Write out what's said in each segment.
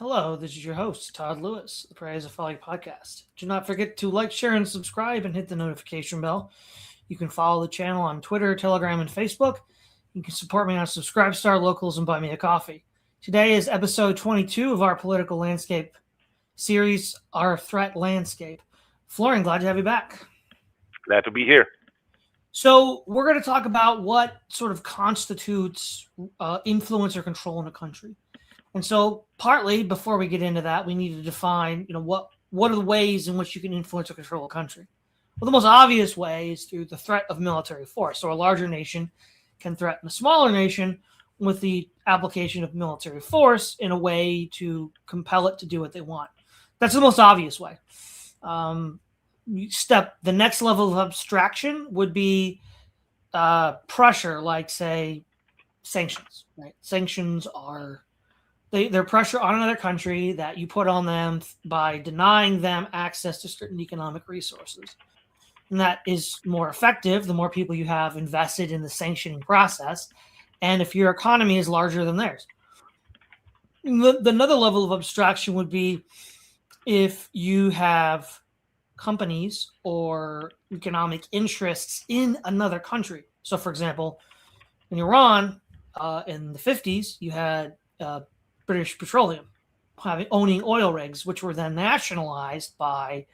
Hello, this is your host, Todd Lewis, the Praise of Folly podcast. Do not forget to like, share, and subscribe and hit the notification bell. You can follow the channel on Twitter, Telegram, and Facebook. You can support me on Subscribestar, Locals, and Buy Me a Coffee. Today is episode 22 of our political landscape series, Our Threat Landscape. Florian, glad to have you back. Glad to be here. So we're going to talk about what sort of constitutes influence or control in a country. And so partly before we get into that, we need to define, what are the ways in which you can influence or control a country? Well, the most obvious way is through the threat of military force. So a larger nation can threaten a smaller nation with the application of military force in a way to compel it to do what they want. That's the most obvious way. The next level of abstraction would be pressure, like, say, sanctions. Right? Sanctions are... They're pressure on another country that you put on them by denying them access to certain economic resources. And that is more effective the more people you have invested in the sanctioning process, and if your economy is larger than theirs. Another level of abstraction would be if you have companies or economic interests in another country. So, for example, in Iran, in the 50s, you had British Petroleum owning oil rigs, which were then nationalized by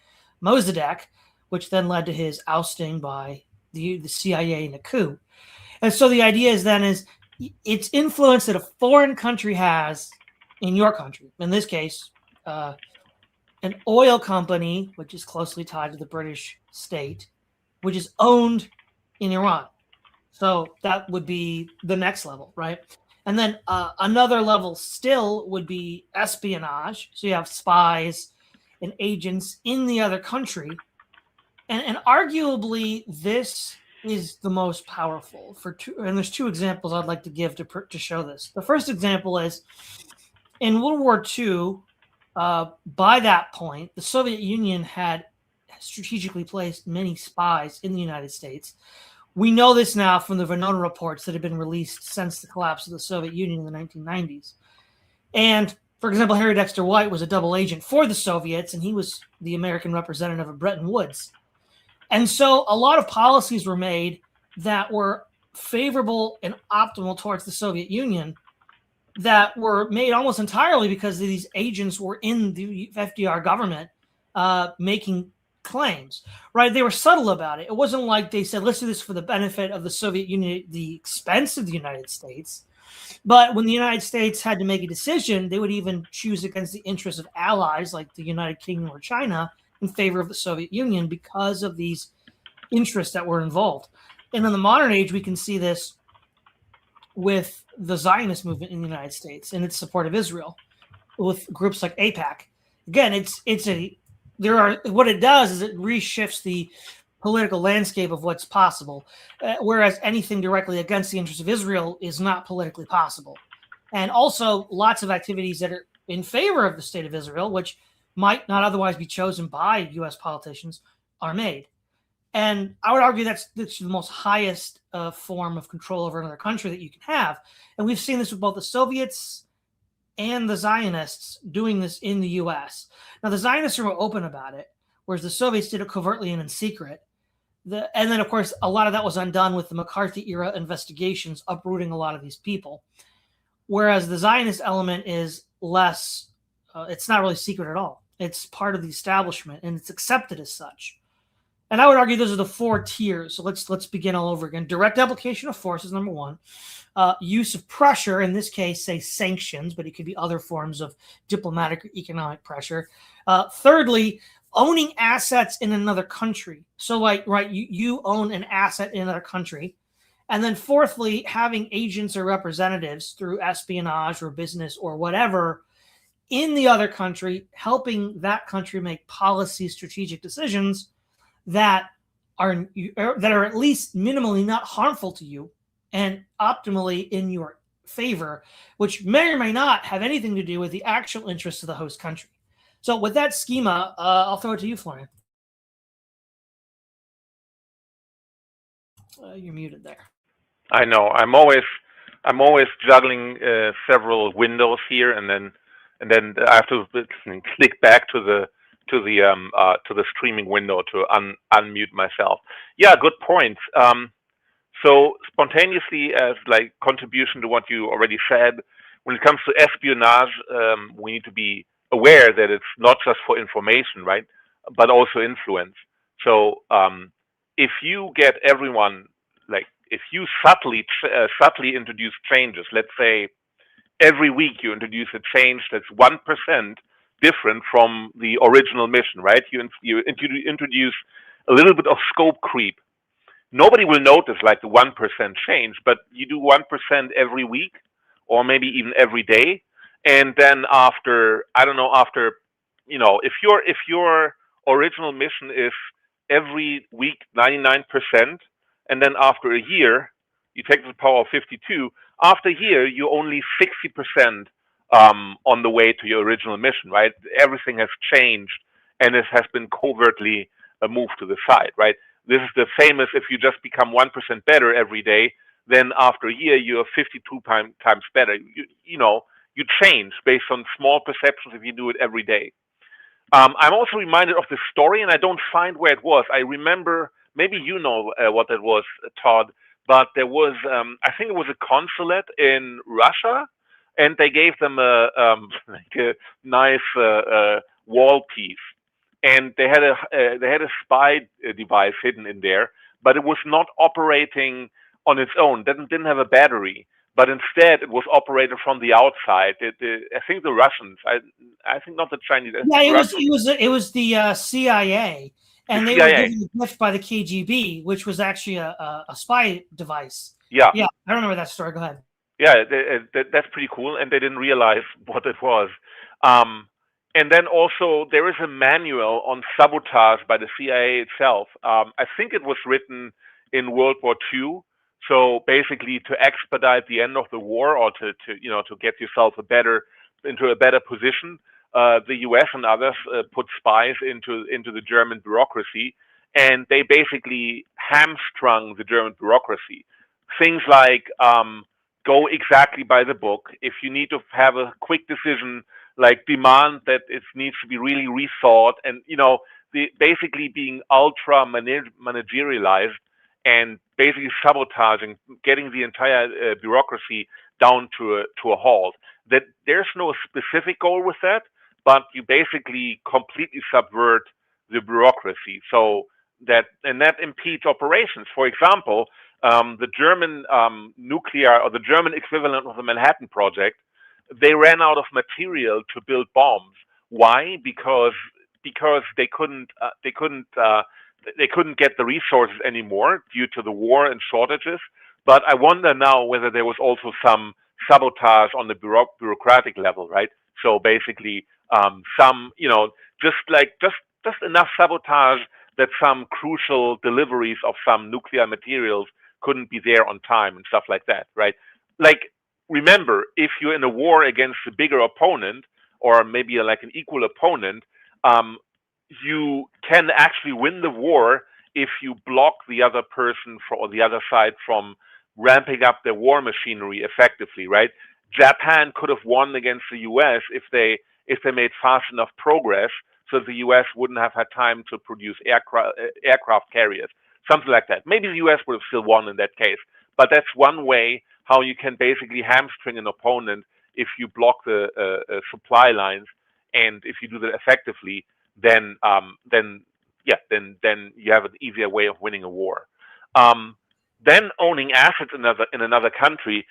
Mossadegh, which then led to his ousting by the CIA in a coup. And so the idea is it's influence that a foreign country has in your country. In this case, an oil company, which is closely tied to the British state, which is owned in Iran. So that would be the next level, right? And then another level still would be espionage. So you have spies and agents in the other country. And arguably, this is the most powerful. And there's two examples I'd like to give to show this. The first example is in World War II, by that point, the Soviet Union had strategically placed many spies in the United States. We know this now from the Venona reports that have been released since the collapse of the Soviet Union in the 1990s. And, for example, Harry Dexter White was a double agent for the Soviets, and he was the American representative of Bretton Woods. And so a lot of policies were made that were favorable and optimal towards the Soviet Union that were made almost entirely because these agents were in the FDR government making claims, right? They were subtle about it. It wasn't like they said, let's do this for the benefit of the Soviet Union at the expense of the United States. But when the United States had to make a decision, they would even choose against the interests of allies like the United Kingdom or China in favor of the Soviet Union because of these interests that were involved. And in the modern age, we can see this with the Zionist movement in the United States and its support of Israel with groups like AIPAC. Again, what it does is it reshifts the political landscape of what's possible, whereas anything directly against the interests of Israel is not politically possible. And also lots of activities that are in favor of the state of Israel, which might not otherwise be chosen by U.S. politicians, are made. And I would argue that's the most highest form of control over another country that you can have. And we've seen this with both the Soviets and the Zionists doing this in the U.S. Now, the Zionists are more open about it, whereas the Soviets did it covertly and in secret. And then, of course, a lot of that was undone with the McCarthy-era investigations, uprooting a lot of these people. Whereas the Zionist element is less, it's not really secret at all. It's part of the establishment, and it's accepted as such. And I would argue those are the four tiers. So let's begin all over again. Direct application of force is number one. Use of pressure, in this case, say sanctions, but it could be other forms of diplomatic or economic pressure. Thirdly, owning assets in another country. So, you own an asset in another country. And then fourthly, having agents or representatives through espionage or business or whatever in the other country, helping that country make policy, strategic decisions that are at least minimally not harmful to you and optimally in your favor, which may or may not have anything to do with the actual interests of the host country. So with that schema, I'll throw it to you, Florian. You're muted there. I know. I'm always juggling several windows here, and then and then I have to click back to the streaming window to unmute myself. Yeah, good point. So spontaneously, as like contribution to what you already said, when it comes to espionage, we need to be aware that it's not just for information, right, but also influence. So if you get everyone, like if you subtly introduce changes, let's say every week you introduce a change that's 1% different from the original mission, right? You introduce a little bit of scope creep. Nobody will notice like the 1% change, but you do 1% every week or maybe even every day. And then after, I don't know, after, if your original mission is every week 99%, and then after a year, you take the power of 52, after a year, you're only 60% on the way to your original mission, right? Everything has changed and it has been covertly moved to the side, right? This is the famous, if you just become 1% better every day, then after a year, you're 52 times better. You change based on small perceptions if you do it every day. I'm also reminded of the story, and I don't find where it was. I remember, maybe you know what it was, Todd, but there was, I think it was a consulate in Russia, and they gave them like a nice wall piece, and they had a spy device hidden in there, but it was not operating on its own. Didn't have a battery, but instead it was operated from the outside. I think the Russians, I think not the Chinese. I Yeah, think the it was the CIA, and the they were CIA. given a gift by the KGB, which was actually a spy device. Yeah, Yeah, I remember that story. Go ahead. yeah, that's pretty cool, and they didn't realize what it was. Um, and then also there is a manual on sabotage by the CIA itself. I think it was written in World War II. So basically, to expedite the end of the war, or to get yourself into a better position, the U.S. and others put spies into the German bureaucracy, and they basically hamstrung the German bureaucracy. Things like go exactly by the book. If you need to have a quick decision, like demand that it needs to be really rethought, and basically being ultra managerialized and basically sabotaging, getting the entire bureaucracy down to a halt. That there's no specific goal with that, but you basically completely subvert the bureaucracy. So that impedes operations. For example, the German nuclear, or the German equivalent of the Manhattan Project, they ran out of material to build bombs. Why? Because they couldn't get the resources anymore due to the war and shortages. But I wonder now whether there was also some sabotage on the bureaucratic level, right? So basically, some, just enough sabotage that some crucial deliveries of some nuclear materials couldn't be there on time and stuff like that, right? Like, remember, if you're in a war against a bigger opponent, or maybe like an equal opponent, you can actually win the war if you block the other person or the other side from ramping up their war machinery effectively, right? Japan could have won against the U.S. if they made fast enough progress, so the U.S. wouldn't have had time to produce aircraft carriers, something like that. Maybe the U.S. would have still won in that case, but that's one way how you can basically hamstring an opponent if you block the supply lines, and if you do that effectively, then you have an easier way of winning a war. Then owning assets in another country.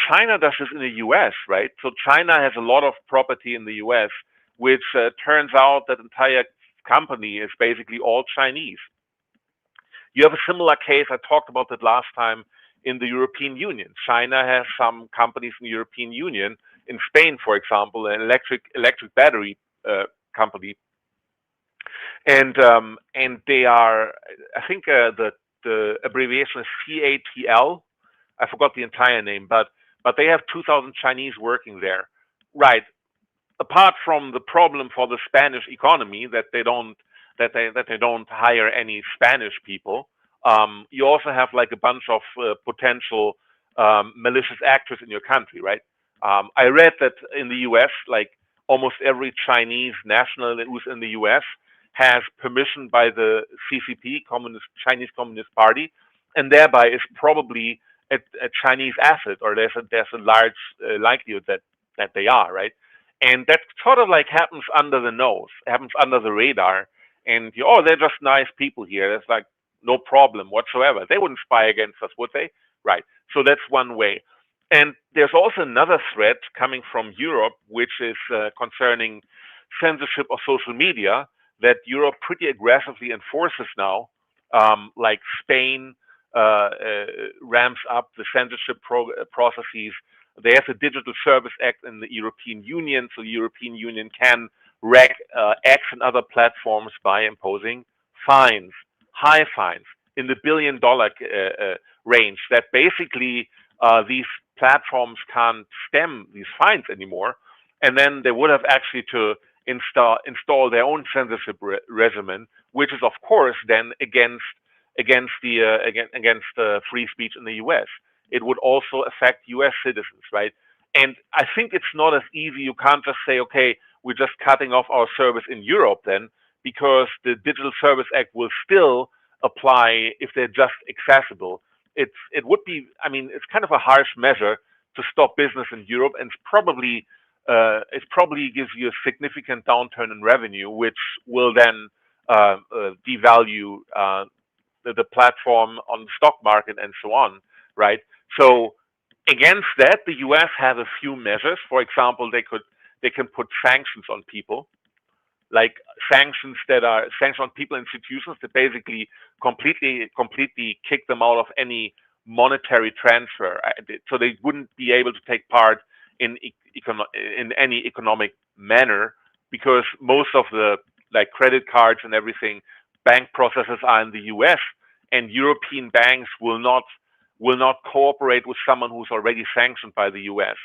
China does this in the U.S., right? So China has a lot of property in the U.S., which turns out that entire company is basically all Chinese. You have a similar case. I talked about that last time in the European Union. China has some companies in the European Union. In Spain, for example, an electric battery company, and they are, I think the abbreviation is CATL. I forgot the entire name, but they have 2,000 Chinese working there, right? Apart from the problem for the Spanish economy that they don't hire any Spanish people, you also have like a bunch of potential malicious actors in your country, right? I read that in the U.S., like almost every Chinese national who's in the U.S. has permission by the CCP, Chinese Communist Party, and thereby is probably a Chinese asset, or there's a large likelihood that they are, right? And that sort of like happens under the nose, happens under the radar, and they're just nice people here. There's like no problem whatsoever. They wouldn't spy against us, would they? Right. So that's one way. And there's also another threat coming from Europe, which is concerning censorship of social media that Europe pretty aggressively enforces now. Like Spain ramps up the censorship processes. They have the Digital Service Act in the European Union, so the European Union can reg X and other platforms by imposing fines, high fines in the billion-dollar range. That basically these platforms can't stem these fines anymore, and then they would have actually to install their own censorship regimen, which is of course then against free speech in the U.S. It would also affect U.S. citizens, right? And I think it's not as easy. You can't just say, okay, we're just cutting off our service in Europe then, because the Digital Service Act will still apply if they're just accessible. It would be, I mean, it's kind of a harsh measure to stop business in Europe, and it probably gives you a significant downturn in revenue, which will then devalue the platform on the stock market and so on, right? So against that, the U.S. has a few measures. For example, they can put sanctions on people, like sanctions on people and institutions that basically completely kick them out of any monetary transfer, so they wouldn't be able to take part in any economic manner, because most of the like credit cards and everything, bank processes are in the U.S., and European banks will not cooperate with someone who's already sanctioned by the U.S.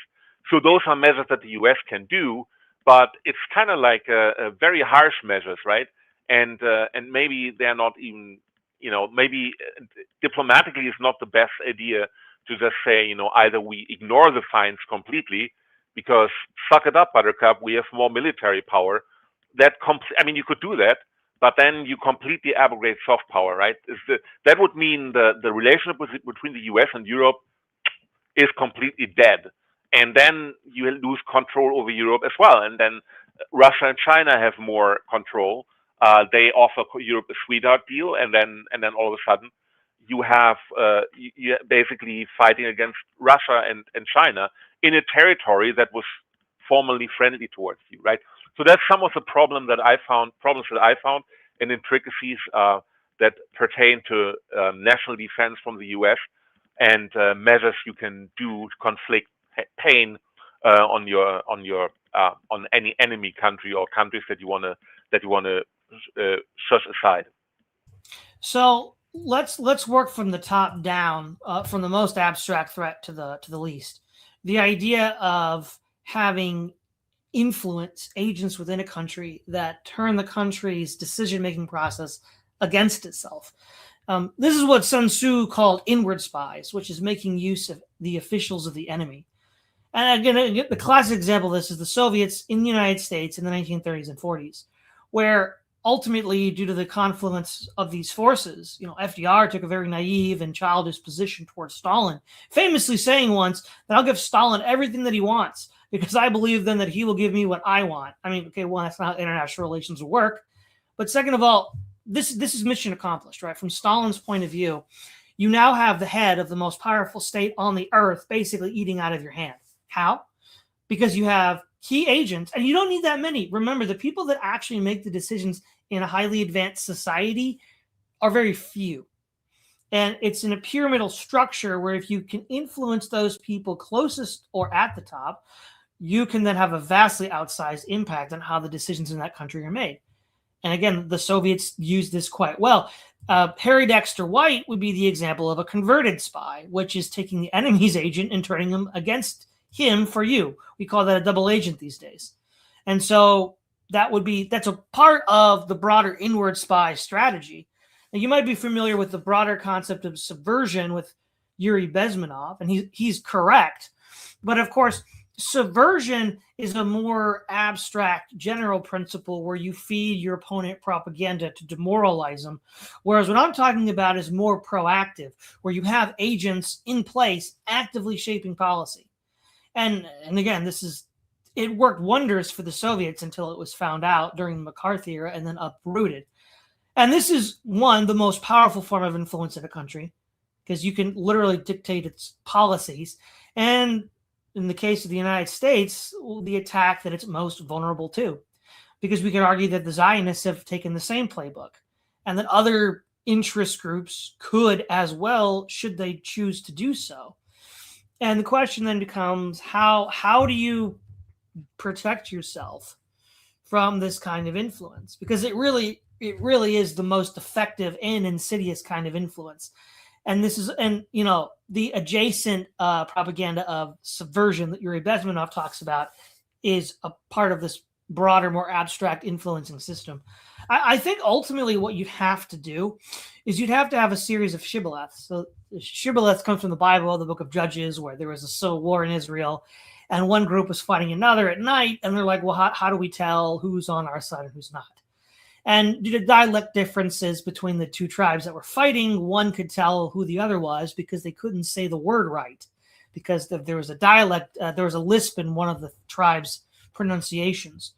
So those are measures that the U.S. can do, but it's kind of like a very harsh measures, right? And maybe they're not even, maybe diplomatically it's not the best idea to just say, either we ignore the fines completely, because suck it up, Buttercup, we have more military power. You could do that, but then you completely abrogate soft power, right? That would mean the relationship between the U.S. and Europe is completely dead. And then you lose control over Europe as well. And then Russia and China have more control. They offer Europe a sweetheart deal, and then all of a sudden you have you basically fighting against Russia and China in a territory that was formerly friendly towards you, right? So that's some of the problems that I found, and intricacies that pertain to national defense from the U.S. and measures you can do to conflict pain on any enemy country or countries that you want to shush aside. So let's work from the top down, from the most abstract threat to the least. The idea of having influence agents within a country that turn the country's decision-making process against itself. This is what Sun Tzu called inward spies, which is making use of the officials of the enemy. And again, the classic example of this is the Soviets in the United States in the 1930s and 40s, where ultimately, due to the confluence of these forces, FDR took a very naive and childish position towards Stalin, famously saying once that I'll give Stalin everything that he wants because I believe then that he will give me what I want. I mean, okay, one, that's not how international relations work. But second of all, this is mission accomplished, right? From Stalin's point of view, you now have the head of the most powerful state on the earth basically eating out of your hand. How? Because you have key agents, and you don't need that many. Remember, the people that actually make the decisions in a highly advanced society are very few. And it's in a pyramidal structure where if you can influence those people closest or at the top, you can then have a vastly outsized impact on how the decisions in that country are made. And again, the Soviets used this quite well. Harry Dexter White would be the example of a converted spy, which is taking the enemy's agent and turning him against him for you. We call that a double agent these days. And so that's a part of the broader inward spy strategy. Now, you might be familiar with the broader concept of subversion with Yuri Bezmenov, and he's correct. But of course, subversion is a more abstract general principle where you feed your opponent propaganda to demoralize them, whereas what I'm talking about is more proactive, where you have agents in place actively shaping policy. And again, it worked wonders for the Soviets until it was found out during the McCarthy era and then uprooted. And this is the most powerful form of influence in a country, because you can literally dictate its policies. And in the case of the United States, the attack that it's most vulnerable to, because we could argue that the Zionists have taken the same playbook, and that other interest groups could as well, should they choose to do so. And the question then becomes, how do you protect yourself from this kind of influence? Because it really is the most effective and insidious kind of influence. And this is, and the adjacent propaganda of subversion that Yuri Bezmenov talks about is a part of this broader, more abstract influencing system. I think ultimately what you'd have to do is you'd have to have a series of shibboleths. So shibboleth comes from the Bible, the book of Judges, where there was a civil war in Israel, and one group was fighting another at night, and they're like, well, how do we tell who's on our side and who's not? And due to dialect differences between the two tribes that were fighting, one could tell who the other was because they couldn't say the word right, because there was a dialect, there was a lisp in one of the tribes' pronunciations.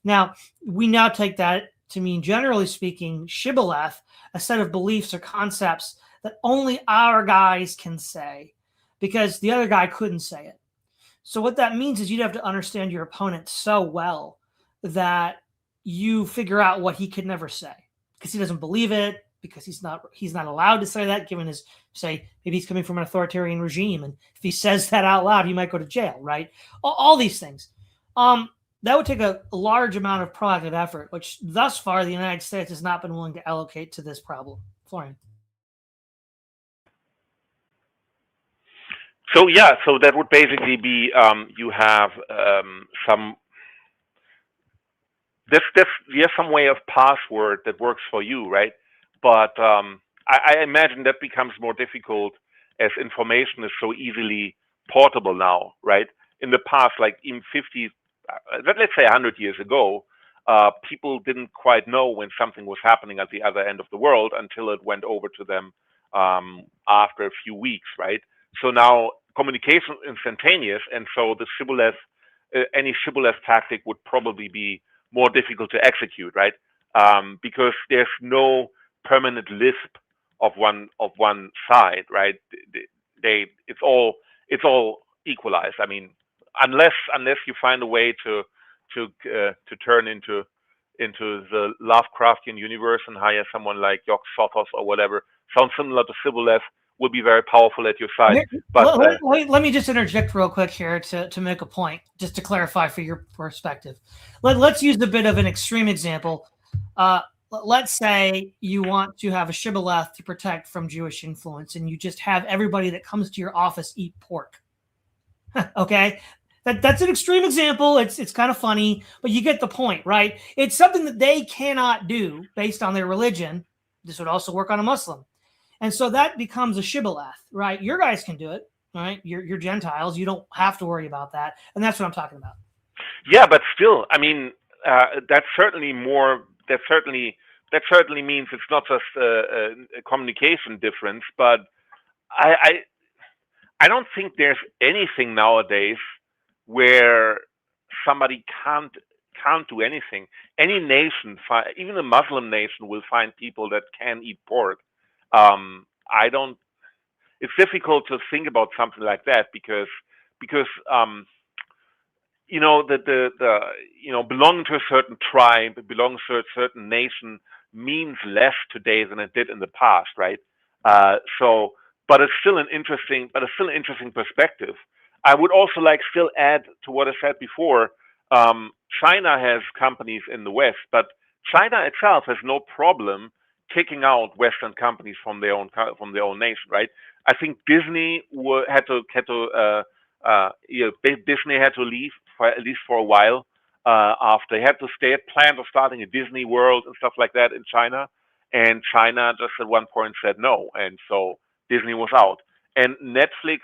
Now, we now take that to mean, generally speaking, shibboleth, a set of beliefs or concepts that only our guys can say because the other guy couldn't say it. So what that means is you'd have to understand your opponent so well that you figure out what he could never say because he doesn't believe it, because he's not allowed to say that, given his, say, maybe he's coming from an authoritarian regime, and if he says that out loud, he might go to jail, right? All these things. That would take a large amount of proactive effort, which thus far the United States has not been willing to allocate to this problem. Florian. So that would basically be you have some. There's some way of password that works for you, right? But I imagine that becomes more difficult as information is so easily portable now, right? In the past, like in 50, let's say 100 years ago, people didn't quite know when something was happening at the other end of the world until it went over to them after a few weeks, right? So now communication is instantaneous, and so the shibboleth, any shibboleth tactic would probably be more difficult to execute, right? Because there's no permanent lisp of one side, right? It's all equalized. I mean, unless you find a way to turn into the Lovecraftian universe and hire someone like Yog Sothoth or whatever, sounds similar to shibboleth, will be very powerful at your side. But let me just interject real quick here to make a point, just to clarify for your perspective. Let's use a bit of an extreme example. Let's say you want to have a shibboleth to protect from Jewish influence, and you just have everybody that comes to your office eat pork. Okay, that's an extreme example. It's kind of funny, but you get the point, right? It's something that they cannot do based on their religion. This would also work on a Muslim. And so that becomes a shibboleth, right? Your guys can do it, right? You're Gentiles. You don't have to worry about that. And that's what I'm talking about. Yeah, but still, I mean, that's certainly more. That certainly means it's not just a communication difference, but I don't think there's anything nowadays where somebody can't do anything. Any nation, even a Muslim nation, will find people that can eat pork. I don't. It's difficult to think about something like that because belonging to a certain tribe, belonging to a certain nation means less today than it did in the past, right? But it's still an interesting perspective. I would also still add to what I said before. China has companies in the West, but China itself has no problem kicking out Western companies from their own nation, right? I think Disney had to leave at least for a while after they had plans of starting a Disney World and stuff like that in China, and China just at one point said no, and so Disney was out. And Netflix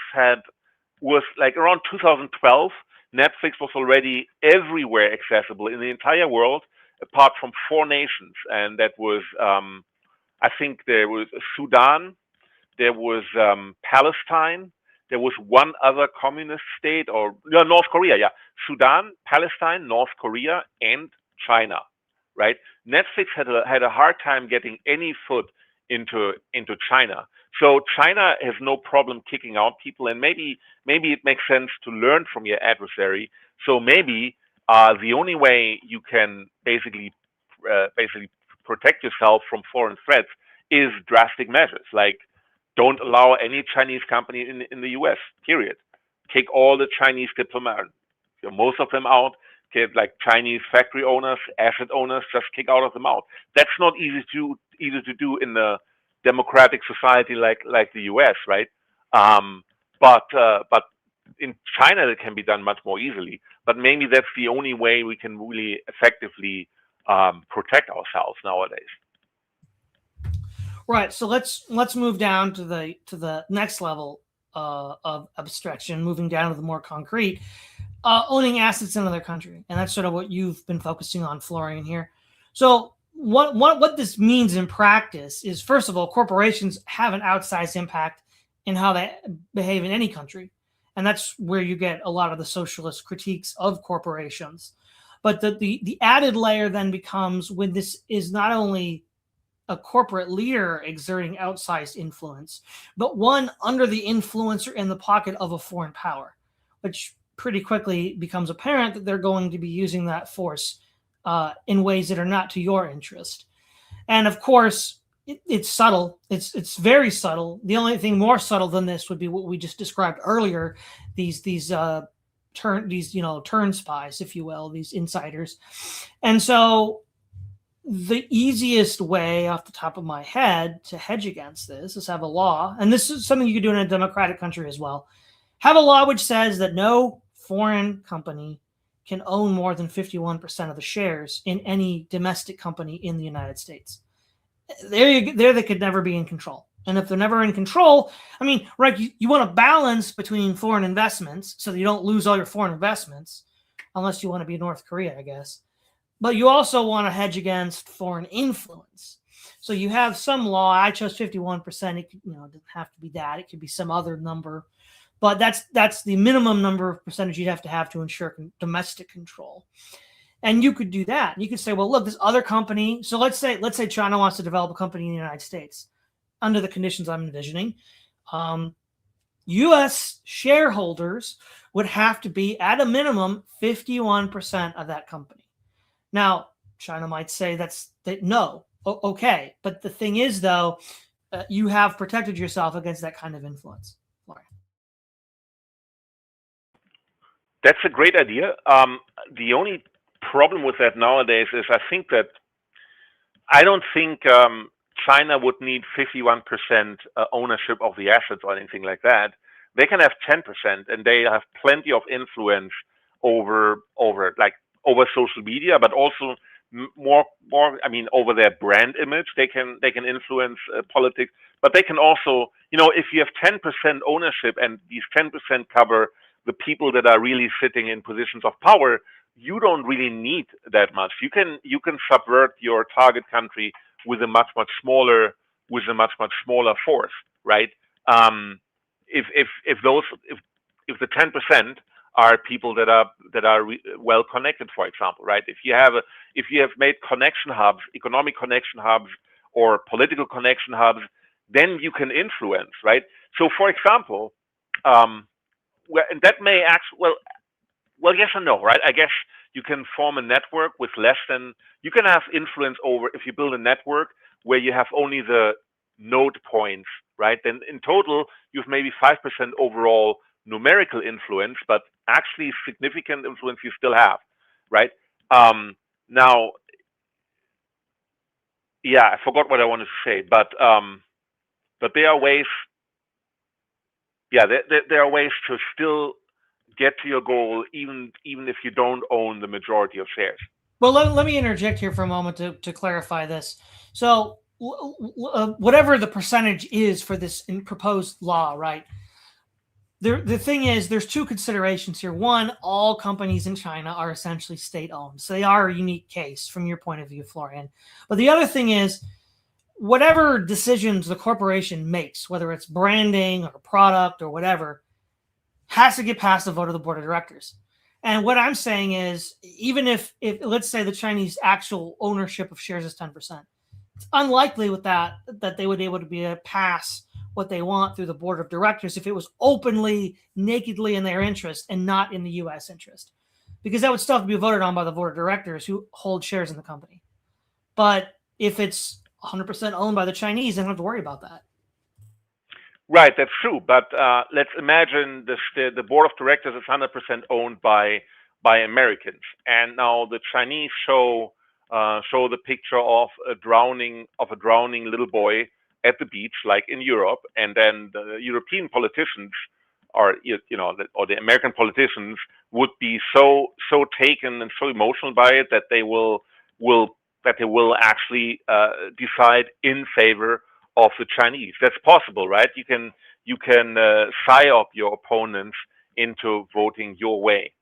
was like around 2012. Netflix was already everywhere accessible in the entire world, apart from 4 nations, and that was I think there was Sudan, there was Palestine, there was one other communist state, or no, North Korea, yeah, Sudan, Palestine, North Korea, and China, right? Netflix had a hard time getting any foot into China. So China has no problem kicking out people, and maybe it makes sense to learn from your adversary. So maybe the only way you can basically protect yourself from foreign threats is drastic measures, like don't allow any Chinese company in the U.S. Period. Kick all the Chinese diplomats, most of them out. Get like Chinese factory owners, asset owners, just kick all of them out. That's not easy to do in a democratic society like the U.S., right? But in China it can be done much more easily. But maybe that's the only way we can really effectively protect ourselves nowadays. Right. So let's move down to the next level of abstraction, moving down to the more concrete, owning assets in another country, and that's sort of what you've been focusing on, Florian, here. So what this means in practice is, first of all, corporations have an outsized impact in how they behave in any country, and that's where you get a lot of the socialist critiques of corporations. But the added layer then becomes when this is not only a corporate leader exerting outsized influence, but one under the influence or in the pocket of a foreign power, which pretty quickly becomes apparent that they're going to be using that force in ways that are not to your interest. And of course, it's subtle. It's very subtle. The only thing more subtle than this would be what we just described earlier. These turn spies, if you will, these insiders. And so the easiest way off the top of my head to hedge against this is have a law, and this is something you could do in a democratic country as well. Have a law which says that no foreign company can own more than 51% of the shares in any domestic company in the United States. There they could never be in control. And if they're never in control, I mean, right, you want to balance between foreign investments so that you don't lose all your foreign investments, unless you want to be North Korea, I guess. But you also want to hedge against foreign influence. So you have some law. I chose 51%. It doesn't have to be that. It could be some other number. But that's the minimum number of percentage you'd have to ensure domestic control. And you could do that. You could say, well, look, this other company. So let's say China wants to develop a company in the United States under the conditions I'm envisioning. U.S. shareholders would have to be at a minimum 51% of that company. Now, China might say no. Okay. But the thing is, though, you have protected yourself against that kind of influence. Florian. That's a great idea. The only problem with that nowadays is I don't think China would need 51% ownership of the assets or anything like that. They can have 10%, and they have plenty of influence over social media, but also more. I mean, over their brand image, they can influence politics. But they can also, if you have 10% ownership and these 10% cover the people that are really sitting in positions of power, you don't really need that much. You can subvert your target country with a much smaller force, right? If the 10% are people that are well connected, for example, right? If you have made connection hubs, economic connection hubs, or political connection hubs, then you can influence, right? So, for example, and that may actually well, yes and no, right? I guess you can form a network with you can have influence over, if you build a network where you have only the node points, right? Then in total, you have maybe 5% overall numerical influence, but actually significant influence you still have, right? Now, yeah, I forgot what I wanted to say, but there are ways, there are ways to still get to your goal, even if you don't own the majority of shares. Well, let me interject here for a moment to clarify this. So whatever the percentage is for this proposed law, right? the thing is, there's two considerations here. One, all companies in China are essentially state-owned, so they are a unique case from your point of view, Florian. But the other thing is, whatever decisions the corporation makes, whether it's branding or product or whatever, has to get past the vote of the board of directors. And what I'm saying is, even if let's say the Chinese actual ownership of shares is 10%, it's unlikely with that they would be able to pass what they want through the board of directors if it was openly, nakedly in their interest and not in the U.S. interest, because that would still have to be voted on by the board of directors who hold shares in the company. But if it's 100% owned by the Chinese, they don't have to worry about that. Right, that's true. But let's imagine the board of directors is 100% owned by Americans, and now the Chinese show the picture of a drowning little boy at the beach, like in Europe, and then the European politicians or the American politicians would be so taken and so emotional by it that they will actually decide in favor of the Chinese. That's possible, right? You can psyop your opponents into voting your way.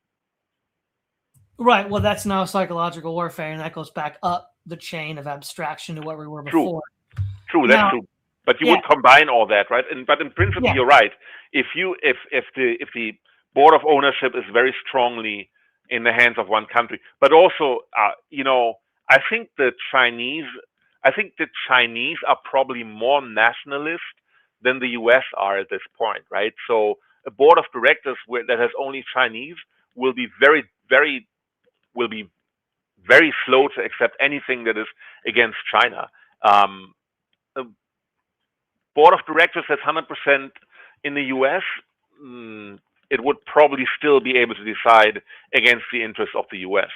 Right. Well, that's now psychological warfare, and that goes back up the chain of abstraction to what we were before. True, that's true. But you would combine all that, right? But in principle, you're right. If the board of ownership is very strongly in the hands of one country, but also, I think the Chinese are probably more nationalist than the U.S. are at this point, right? So a board of directors that has only Chinese will be very slow to accept anything that is against China. A board of directors that's 100% in the U.S., it would probably still be able to decide against the interests of the U.S.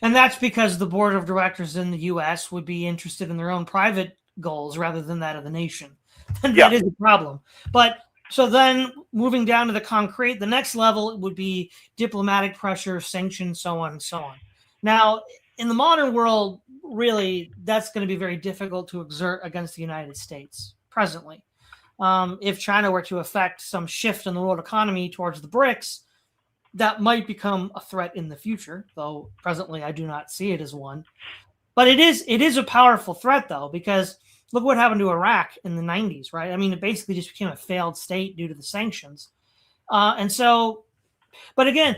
And that's because the board of directors in the U.S. would be interested in their own private goals rather than that of the nation. And that is a problem. But so then moving down to the concrete, the next level would be diplomatic pressure, sanctions, so on and so on. Now, in the modern world, really, that's going to be very difficult to exert against the United States presently. If China were to affect some shift in the world economy towards the BRICS, that might become a threat in the future, though presently I do not see it as one. But it is a powerful threat, though, because look what happened to Iraq in the 90s, right? I mean, it basically just became a failed state due to the sanctions. And so, but again,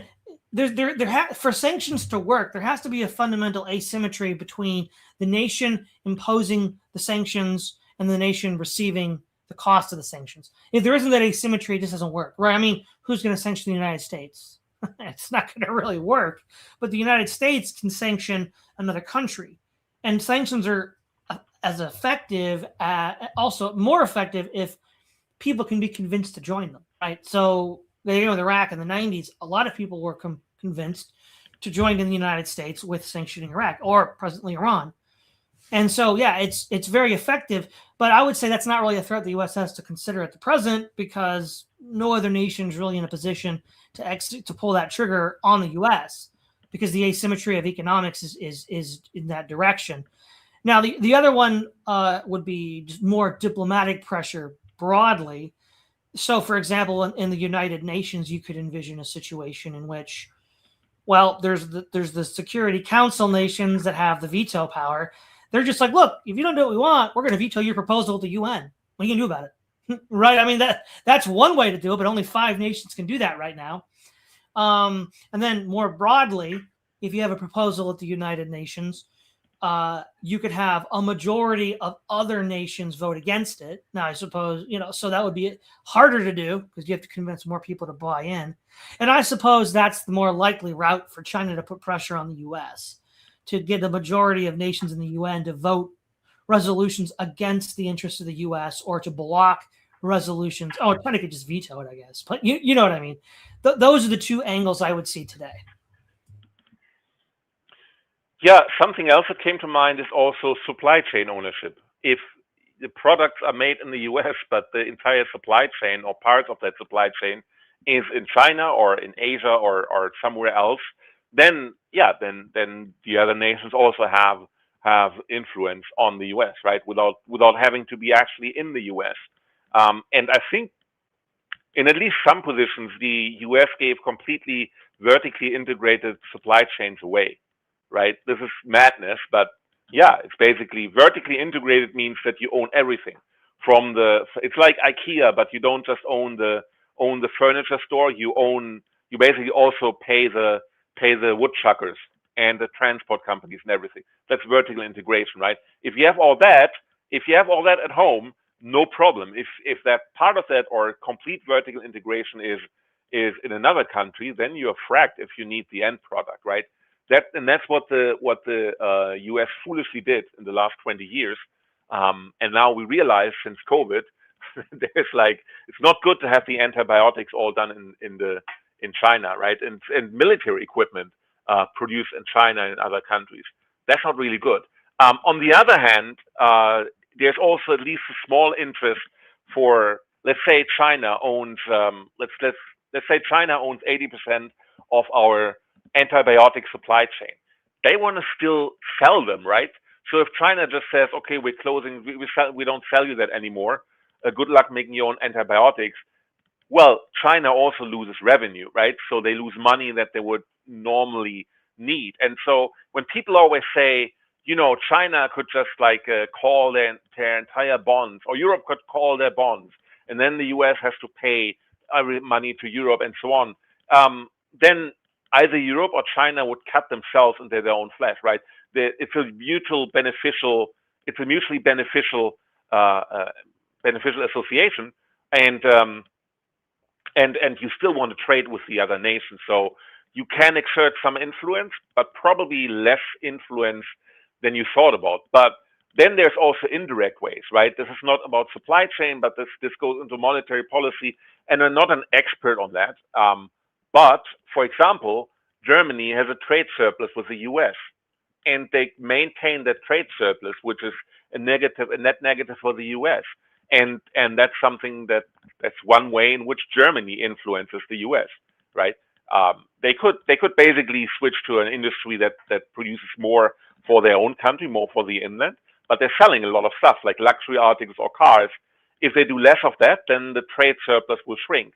for sanctions to work, there has to be a fundamental asymmetry between the nation imposing the sanctions and the nation receiving the cost of the sanctions. If there isn't that asymmetry, it just doesn't work, right? I mean, who's going to sanction the United States? It's not going to really work. But the United States can sanction another country, and sanctions are as effective, also more effective if people can be convinced to join them, right? So, with Iraq in the 90s, a lot of people were convinced to join in the United States with sanctioning Iraq, or presently Iran. And so, yeah, it's very effective, but I would say that's not really a threat the U.S. has to consider at the present, because no other nation is really in a position to pull that trigger on the U.S. because the asymmetry of economics is in that direction. Now, the other one would be just more diplomatic pressure broadly. So, for example, in the United Nations, you could envision a situation in which, well, there's the Security Council nations that have the veto power. They're just like, look, if you don't do what we want, we're going to veto your proposal at the UN. What are you going to do about it? Right? I mean, that's one way to do it, but only 5 nations can do that right now. And then more broadly, if you have a proposal at the United Nations, you could have a majority of other nations vote against it. Now, I suppose, so that would be harder to do because you have to convince more people to buy in. And I suppose that's the more likely route for China to put pressure on the U.S. to get a majority of nations in the UN to vote resolutions against the interests of the U.S. or to block resolutions. Oh, China could just veto it, I guess. But you know what I mean? Those are the 2 angles I would see today. Yeah, something else that came to mind is also supply chain ownership. If the products are made in the U.S., but the entire supply chain or parts of that supply chain is in China or in Asia or somewhere else, then the other nations also have influence on the U.S., right? Without having to be actually in the U.S. And I think in at least some positions, the US gave completely vertically integrated supply chains away, right? This is madness, but yeah, it's basically vertically integrated means that you own everything from it's like IKEA, but you don't just own the furniture store, you basically also pay the woodchuckers and the transport companies and everything. That's vertical integration, right? If you have all that, at home, no problem. If that part of that or complete vertical integration is in another country, then you're fracked if you need the end product, right? That's what the US foolishly did in the last 20 years. And now we realize since COVID, there's it's not good to have the antibiotics all done in China, right? And military equipment produced in China and other countries. That's not really good. On the other hand, there's also at least a small interest for, let's say China owns let's say China owns 80% of our antibiotic supply chain. They want to still sell them, right? So if China just says, okay, we're closing, we don't sell you that anymore. Good luck making your own antibiotics. Well, China also loses revenue, right? So they lose money that they would normally need. And so when people always say, China could just call their entire bonds, or Europe could call their bonds, and then the US has to pay money to Europe and so on, then either Europe or China would cut themselves into their own flesh, right? It's a mutually beneficial beneficial association, and you still want to trade with the other nations. So you can exert some influence, but probably less influence than you thought about. But then there's also indirect ways, right? This is not about supply chain, but this goes into monetary policy, and I'm not an expert on that. But for example, Germany has a trade surplus with the US, and they maintain that trade surplus, which is a net negative for the US. And that's something that's one way in which Germany influences the US, right? They could basically switch to an industry that produces more for their own country, more for the inland, but they're selling a lot of stuff like luxury articles or cars. If they do less of that, then the trade surplus will shrink.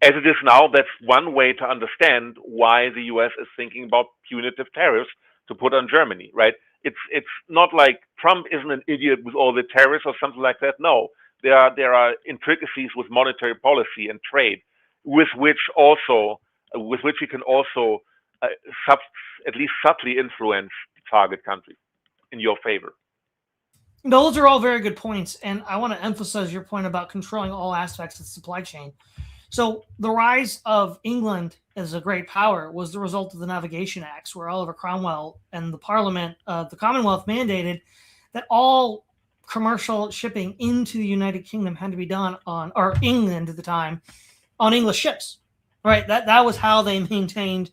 As it is now, that's one way to understand why the US is thinking about punitive tariffs to put on Germany, right? It's not like Trump isn't an idiot with all the tariffs or something like that. No, there are intricacies with monetary policy and trade, with which you can also at least subtly influence the target country in your favor. Those are all very good points, and I want to emphasize your point about controlling all aspects of the supply chain. So the rise of England as a great power was the result of the Navigation Acts, where Oliver Cromwell and the Parliament, the Commonwealth, mandated that all commercial shipping into the United Kingdom had to be done or England at the time, on English ships. Right? That was how they maintained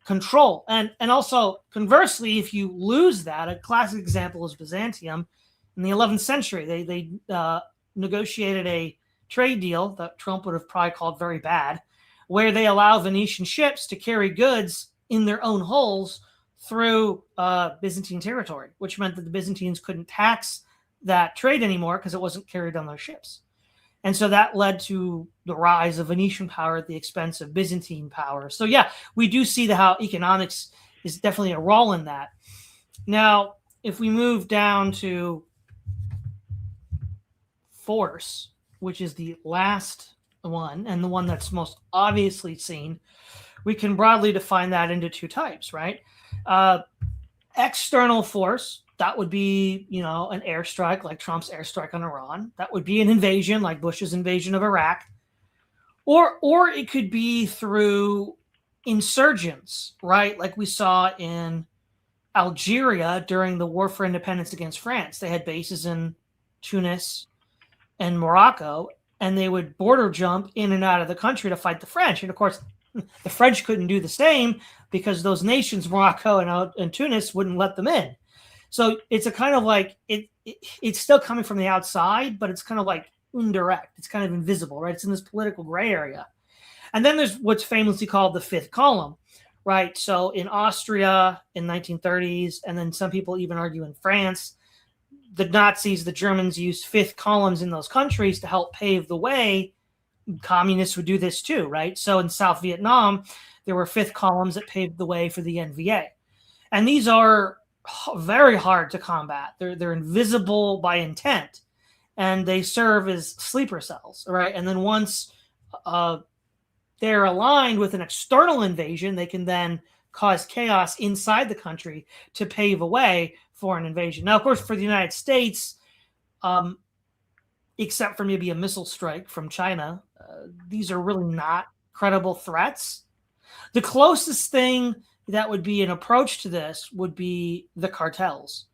control. And also, conversely, if you lose that, a classic example is Byzantium. In the 11th century, they negotiated a trade deal that Trump would have probably called very bad, where they allow Venetian ships to carry goods in their own hulls through Byzantine territory, which meant that the Byzantines couldn't tax that trade anymore because it wasn't carried on their ships. And so that led to the rise of Venetian power at the expense of Byzantine power. So yeah, we do see how economics is definitely a role in that. Now, if we move down to force, which is the last one and the one that's most obviously seen, we can broadly define that into two types, right? External force, that would be, an airstrike like Trump's airstrike on Iran. That would be an invasion like Bush's invasion of Iraq. Or it could be through insurgents, right? Like we saw in Algeria during the War for Independence against France. They had bases in Tunis and Morocco, and they would border jump in and out of the country to fight the French. And of course, the French couldn't do the same because those nations, Morocco and Tunis, wouldn't let them in. So it's a kind of like it's still coming from the outside, but it's kind of like indirect. It's kind of invisible, right? It's in this political gray area. And then there's what's famously called the fifth column, right? So in Austria in 1930s, and then some people even argue in France, the Nazis, the Germans used fifth columns in those countries to help pave the way communists would do this too, right? So in South Vietnam, there were fifth columns that paved the way for the NVA. And these are very hard to combat. They're invisible by intent, and they serve as sleeper cells, right? And then once they're aligned with an external invasion, they can then cause chaos inside the country to pave a way for an invasion. Now, of course, for the United States, except for maybe a missile strike from China, these are really not credible threats. The closest thing that would be an approach to this would be the cartels,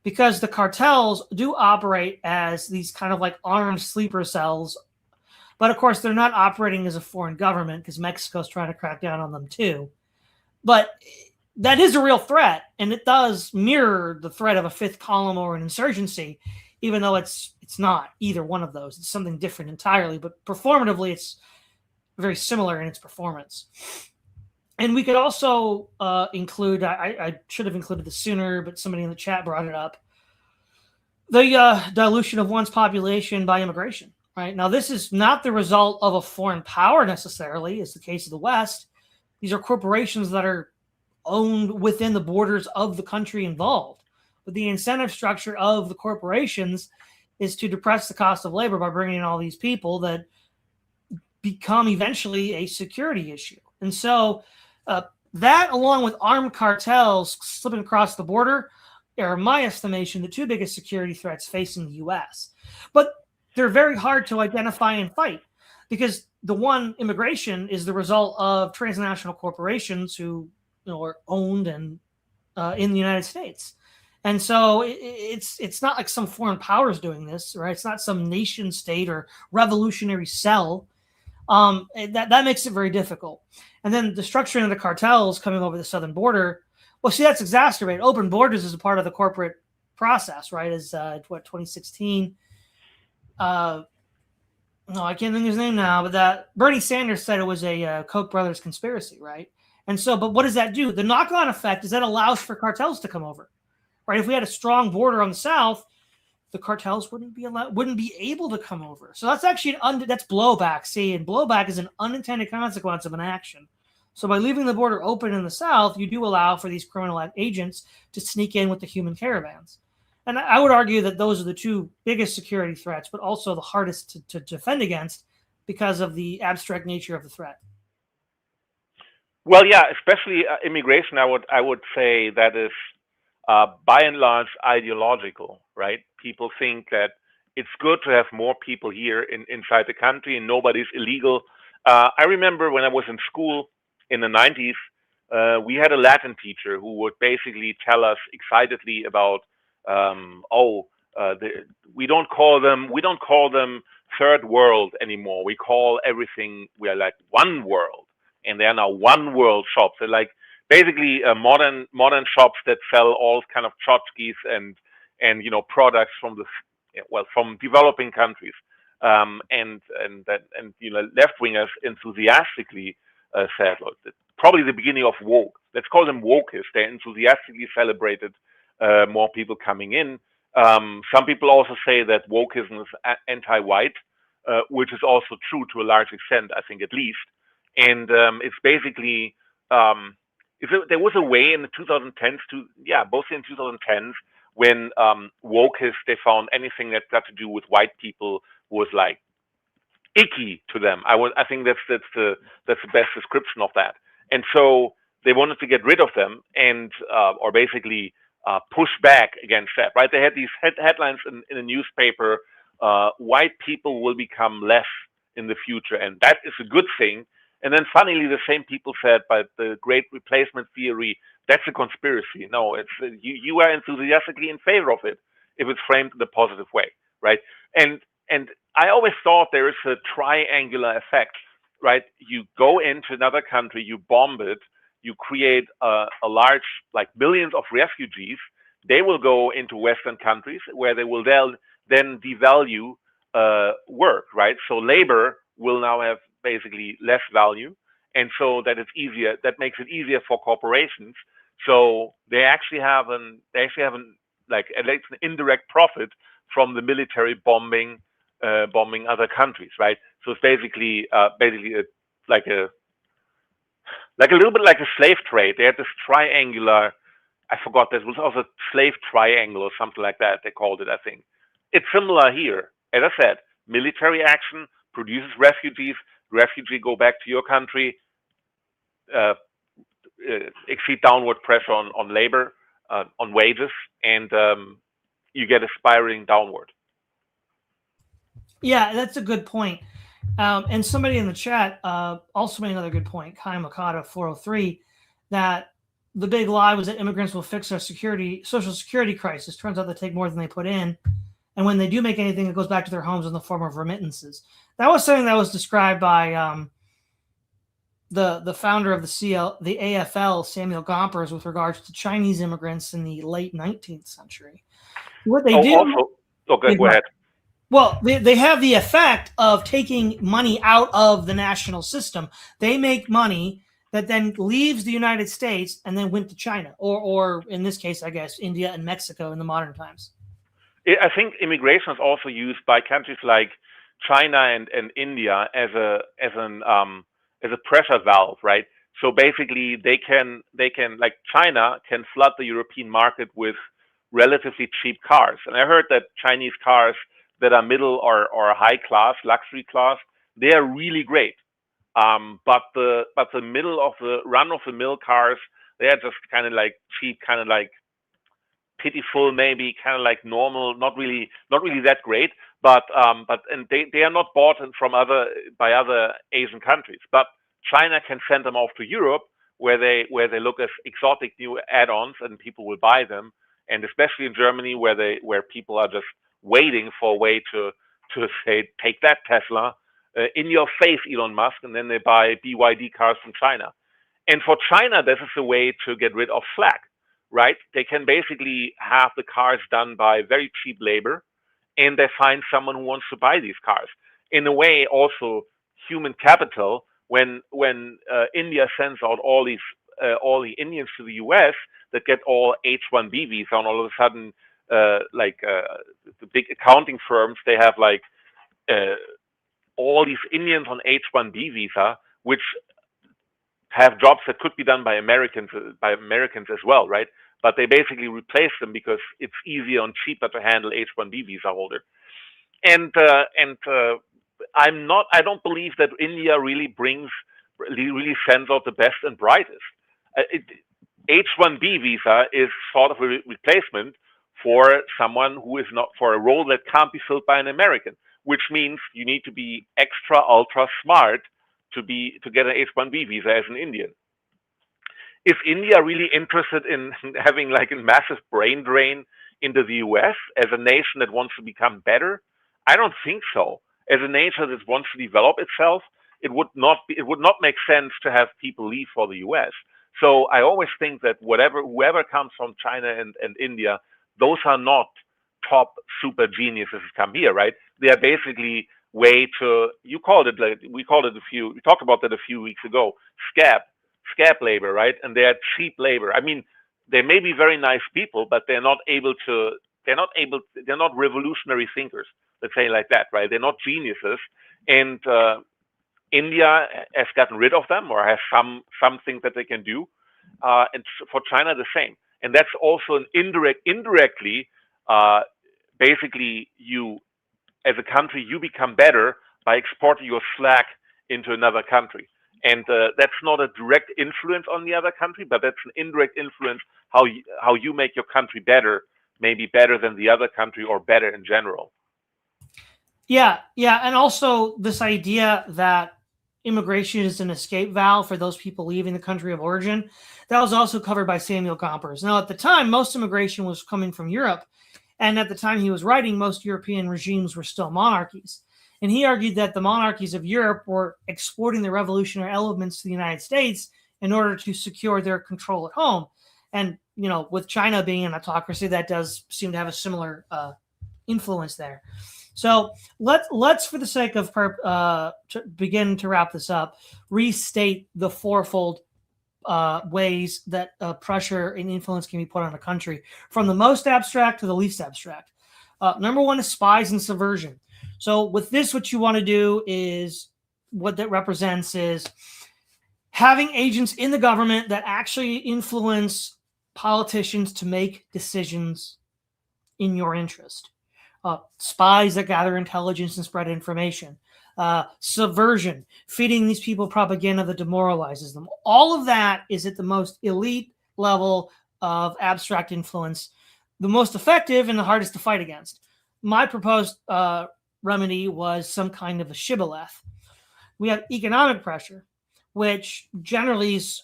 because the cartels do operate as these kind of like armed sleeper cells. But of course, they're not operating as a foreign government because Mexico's trying to crack down on them too. But that is a real threat, and it does mirror the threat of a fifth column or an insurgency, even though it's not either one of those. It's something different entirely, but performatively, it's very similar in its performance. And we could also include, I should have included this sooner, but somebody in the chat brought it up, the dilution of one's population by immigration, right? Now, this is not the result of a foreign power necessarily, as the case of the West. These are corporations that are owned within the borders of the country involved. But the incentive structure of the corporations is to depress the cost of labor by bringing in all these people that become eventually a security issue. And so that, along with armed cartels slipping across the border, are, in my estimation, the two biggest security threats facing the U.S. But they're very hard to identify and fight, because the one, immigration, is the result of transnational corporations who are owned and in the United States. And so it's not like some foreign powers doing this, right? It's not some nation state or revolutionary cell. That makes it very difficult. And then the structuring of the cartels coming over the southern border, well, see, that's exacerbated. Open borders is a part of the corporate process, right? As 2016. No, I can't think of his name now, but that Bernie Sanders said it was a Koch brothers conspiracy, right? And so, but what does that do? The knock-on effect is that allows for cartels to come over, right? If we had a strong border on the south, the cartels wouldn't be able to come over. So that's actually that's blowback. See, and blowback is an unintended consequence of an action. So by leaving the border open in the south, you do allow for these criminal agents to sneak in with the human caravans. And I would argue that those are the two biggest security threats, but also the hardest to defend against because of the abstract nature of the threat. Well, yeah, especially immigration. I would say that is by and large ideological, right? People think that it's good to have more people here inside the country and nobody's illegal. I remember when I was in school in the 90s, we had a Latin teacher who would basically tell us excitedly about, we don't call them third world anymore. We call everything, we are like one world, and they are now one world shops. They're like basically modern shops that sell all kind of tchotchkes and products from from developing countries, and left wingers enthusiastically said, look, probably the beginning of woke. Let's call them wokeists. They enthusiastically celebrated more people coming in. Some people also say that wokeism is anti-white, which is also true to a large extent, I think, at least. And it's basically there was a way in the 2010s mostly in 2010s, when wokeists, they found anything that got to do with white people was like icky to them. I think that's the best description of that. And so they wanted to get rid of them and or basically push back against that. Right? They had these headlines in a newspaper: white people will become less in the future, and that is a good thing. And then funnily, the same people said, but the great replacement theory, that's a conspiracy. No, it's you are enthusiastically in favor of it if it's framed in a positive way, right? And I always thought there is a triangular effect, right? You go into another country, you bomb it, you create a large, like millions of refugees. They will go into Western countries where they will then devalue work, right? So labor will now have basically less value, and so that makes it easier for corporations. So they actually have like at least an indirect profit from the military bombing other countries, right? So it's basically like a like a little bit like a slave trade. They had this triangular. I forgot, this was also slave triangle or something like that. They called it, I think. It's similar here. As I said, military action produces refugees. Refugees go back to your country, uh, exceed downward pressure on labor, on wages, and you get a spiraling downward. Yeah, that's a good point. And somebody in the chat also made another good point, Kai Makata 403, that the big lie was that immigrants will fix our social security crisis. Turns out they take more than they put in. And when they do make anything, it goes back to their homes in the form of remittances. That was something that was described by the founder of the AFL, Samuel Gompers, with regards to Chinese immigrants in the late 19th century. What they do... Also, okay, go ahead. Well, they have the effect of taking money out of the national system. They make money that then leaves the United States and then went to China, or in this case, I guess, India and Mexico in the modern times. I think immigration is also used by countries like China and India as a pressure valve, right? So basically, they can like China can flood the European market with relatively cheap cars, and I heard that Chinese cars that are middle or high class, luxury class, they are really great. But the middle of the run of the mill cars, they are just kind of like cheap, kind of like pitiful, maybe kind of like normal, not really that great. But and they are not bought by other Asian countries. But China can send them off to Europe, where they look as exotic new add-ons, and people will buy them. And especially in Germany, where people are just waiting for a way to say, take that Tesla, in your face, Elon Musk, and then they buy BYD cars from China. And for China, this is a way to get rid of slack, right? They can basically have the cars done by very cheap labor, and they find someone who wants to buy these cars. In a way, also human capital. When India sends out all the Indians to the U.S. that get all H-1B visa, and all of a sudden, the big accounting firms, they have like all these Indians on H-1B visa, which have jobs that could be done by Americans as well, right? But they basically replace them because it's easier and cheaper to handle H-1B visa holder. And I don't believe that India really sends out the best and brightest. H-1B visa is sort of a replacement for someone who is not, for a role that can't be filled by an American, which means you need to be extra ultra smart to get an H-1B visa as an Indian. Is India really interested in having like a massive brain drain into the US as a nation that wants to become better? I don't think so. As a nation that wants to develop itself, it would not make sense to have people leave for the US. So I always think that whoever comes from China and India, those are not top super geniuses who come here, right? They are basically we talked about that a few weeks ago, scab labor, right? And they are cheap labor. I mean, they may be very nice people, but they're not revolutionary thinkers, let's say like that, right? They're not geniuses. And India has gotten rid of them, or has some things that they can do. And for China, the same. And that's also an indirectly, basically you, as a country, you become better by exporting your slack into another country. And that's not a direct influence on the other country, but that's an indirect influence how you make your country better, maybe better than the other country, or better in general. Yeah, and also this idea that immigration is an escape valve for those people leaving the country of origin, that was also covered by Samuel Gompers. Now, at the time, most immigration was coming from Europe, and at the time he was writing, most European regimes were still monarchies. And he argued that the monarchies of Europe were exporting the revolutionary elements to the United States in order to secure their control at home. And, with China being an autocracy, that does seem to have a similar influence there. So let's, for the sake of to begin to wrap this up, restate the fourfold ways that pressure and influence can be put on a country, from the most abstract to the least abstract. Number one is spies and subversion. So with this, what you want to do is what that represents is having agents in the government that actually influence politicians to make decisions in your interest. Spies that gather intelligence and spread information. Subversion, feeding these people propaganda that demoralizes them. All of that is at the most elite level of abstract influence, the most effective and the hardest to fight against. My proposed remedy was some kind of a shibboleth. We have economic pressure, which generally is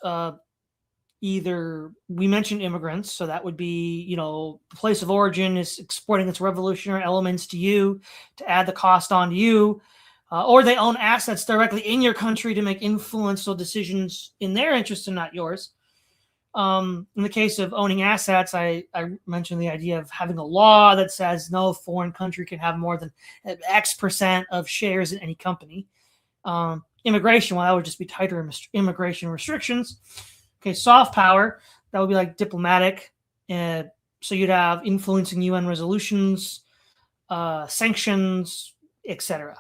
either, we mentioned immigrants, so that would be, the place of origin is exporting its revolutionary elements to you to add the cost on to you, or they own assets directly in your country to make influential decisions in their interest and not yours. In the case of owning assets, I mentioned the idea of having a law that says no foreign country can have more than X% of shares in any company. Immigration, well, that would just be tighter immigration restrictions. Okay, soft power, that would be like diplomatic. So you'd have influencing UN resolutions, sanctions, etc.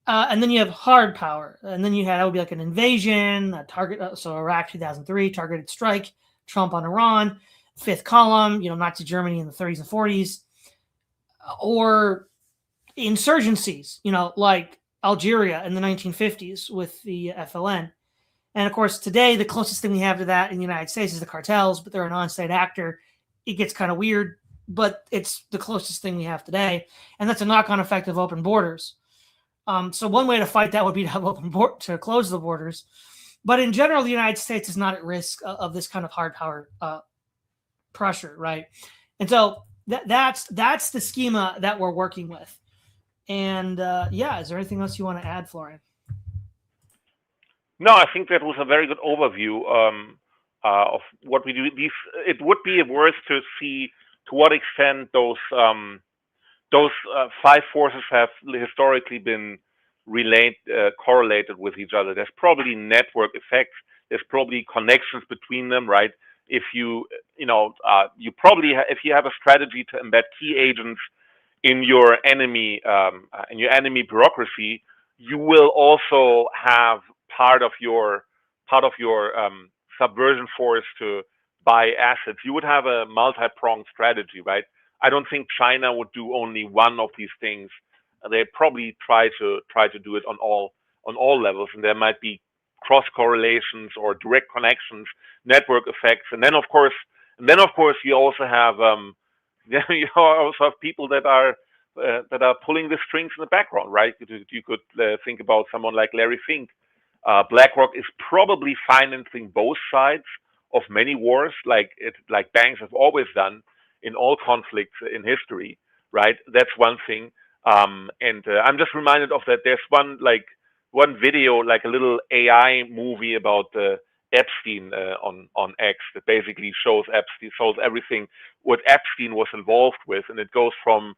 And then you have hard power. And then that would be like an invasion, a target. So Iraq 2003, targeted strike, Trump on Iran, fifth column, Nazi Germany in the 30s and 40s. Or insurgencies, like Algeria in the 1950s with the FLN. And of course, today, the closest thing we have to that in the United States is the cartels, but they're a non-state actor. It gets kind of weird, but it's the closest thing we have today. And that's a knock-on effect of open borders. So one way to fight that would be to have to close the borders. But in general, the United States is not at risk of this kind of hard power pressure, right? And so that's the schema that we're working with. And is there anything else you want to add, Florian? No, I think that was a very good overview of what we do. It would be worth to see to what extent those five forces have historically been correlated with each other. There's probably network effects. There's probably connections between them, right? If you probably if you have a strategy to embed key agents in your enemy bureaucracy, you will also have part of your subversion force to buy assets. You would have a multi-pronged strategy, right? I don't think China would do only one of these things. They probably try to do it on all levels, and there might be cross correlations or direct connections, network effects, and then of course you also have people that are pulling the strings in the background, right? You could think about someone like Larry Fink. BlackRock is probably financing both sides of many wars, like banks have always done in all conflicts in history, right? That's one thing. And I'm just reminded of that. There's one video, like a little AI movie about Epstein on X that basically shows everything what Epstein was involved with, and it goes from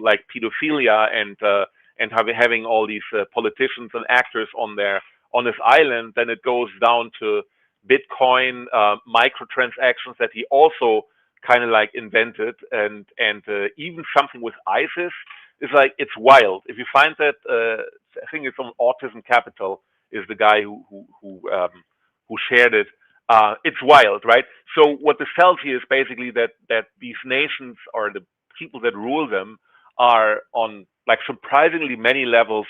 like pedophilia and having all these politicians and actors on his island. Then it goes down to Bitcoin, microtransactions that he also kind of like invented, and even something with ISIS is like, it's wild. If you find that, I think it's on Autism Capital is the guy who shared it. It's wild, right? So what this tells you is basically that these nations or the people that rule them are on like surprisingly many levels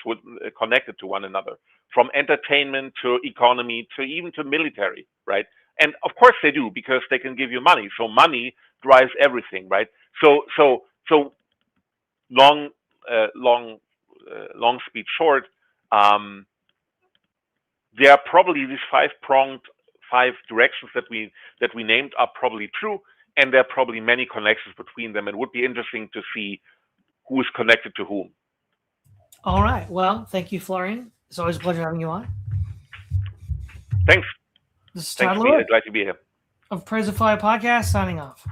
connected to one another, from entertainment to economy to even to military, right? And of course they do, because they can give you money. So money drives everything, right? So long speech short, there are probably these five directions that we named are probably true, and there are probably many connections between them. It would be interesting to see who is connected to whom. All right. Well, thank you, Florian. It's always a pleasure having you on. Thanks. This is Thanks, Todd Lewis glad to be here. of Praise of Fire Podcast, signing off.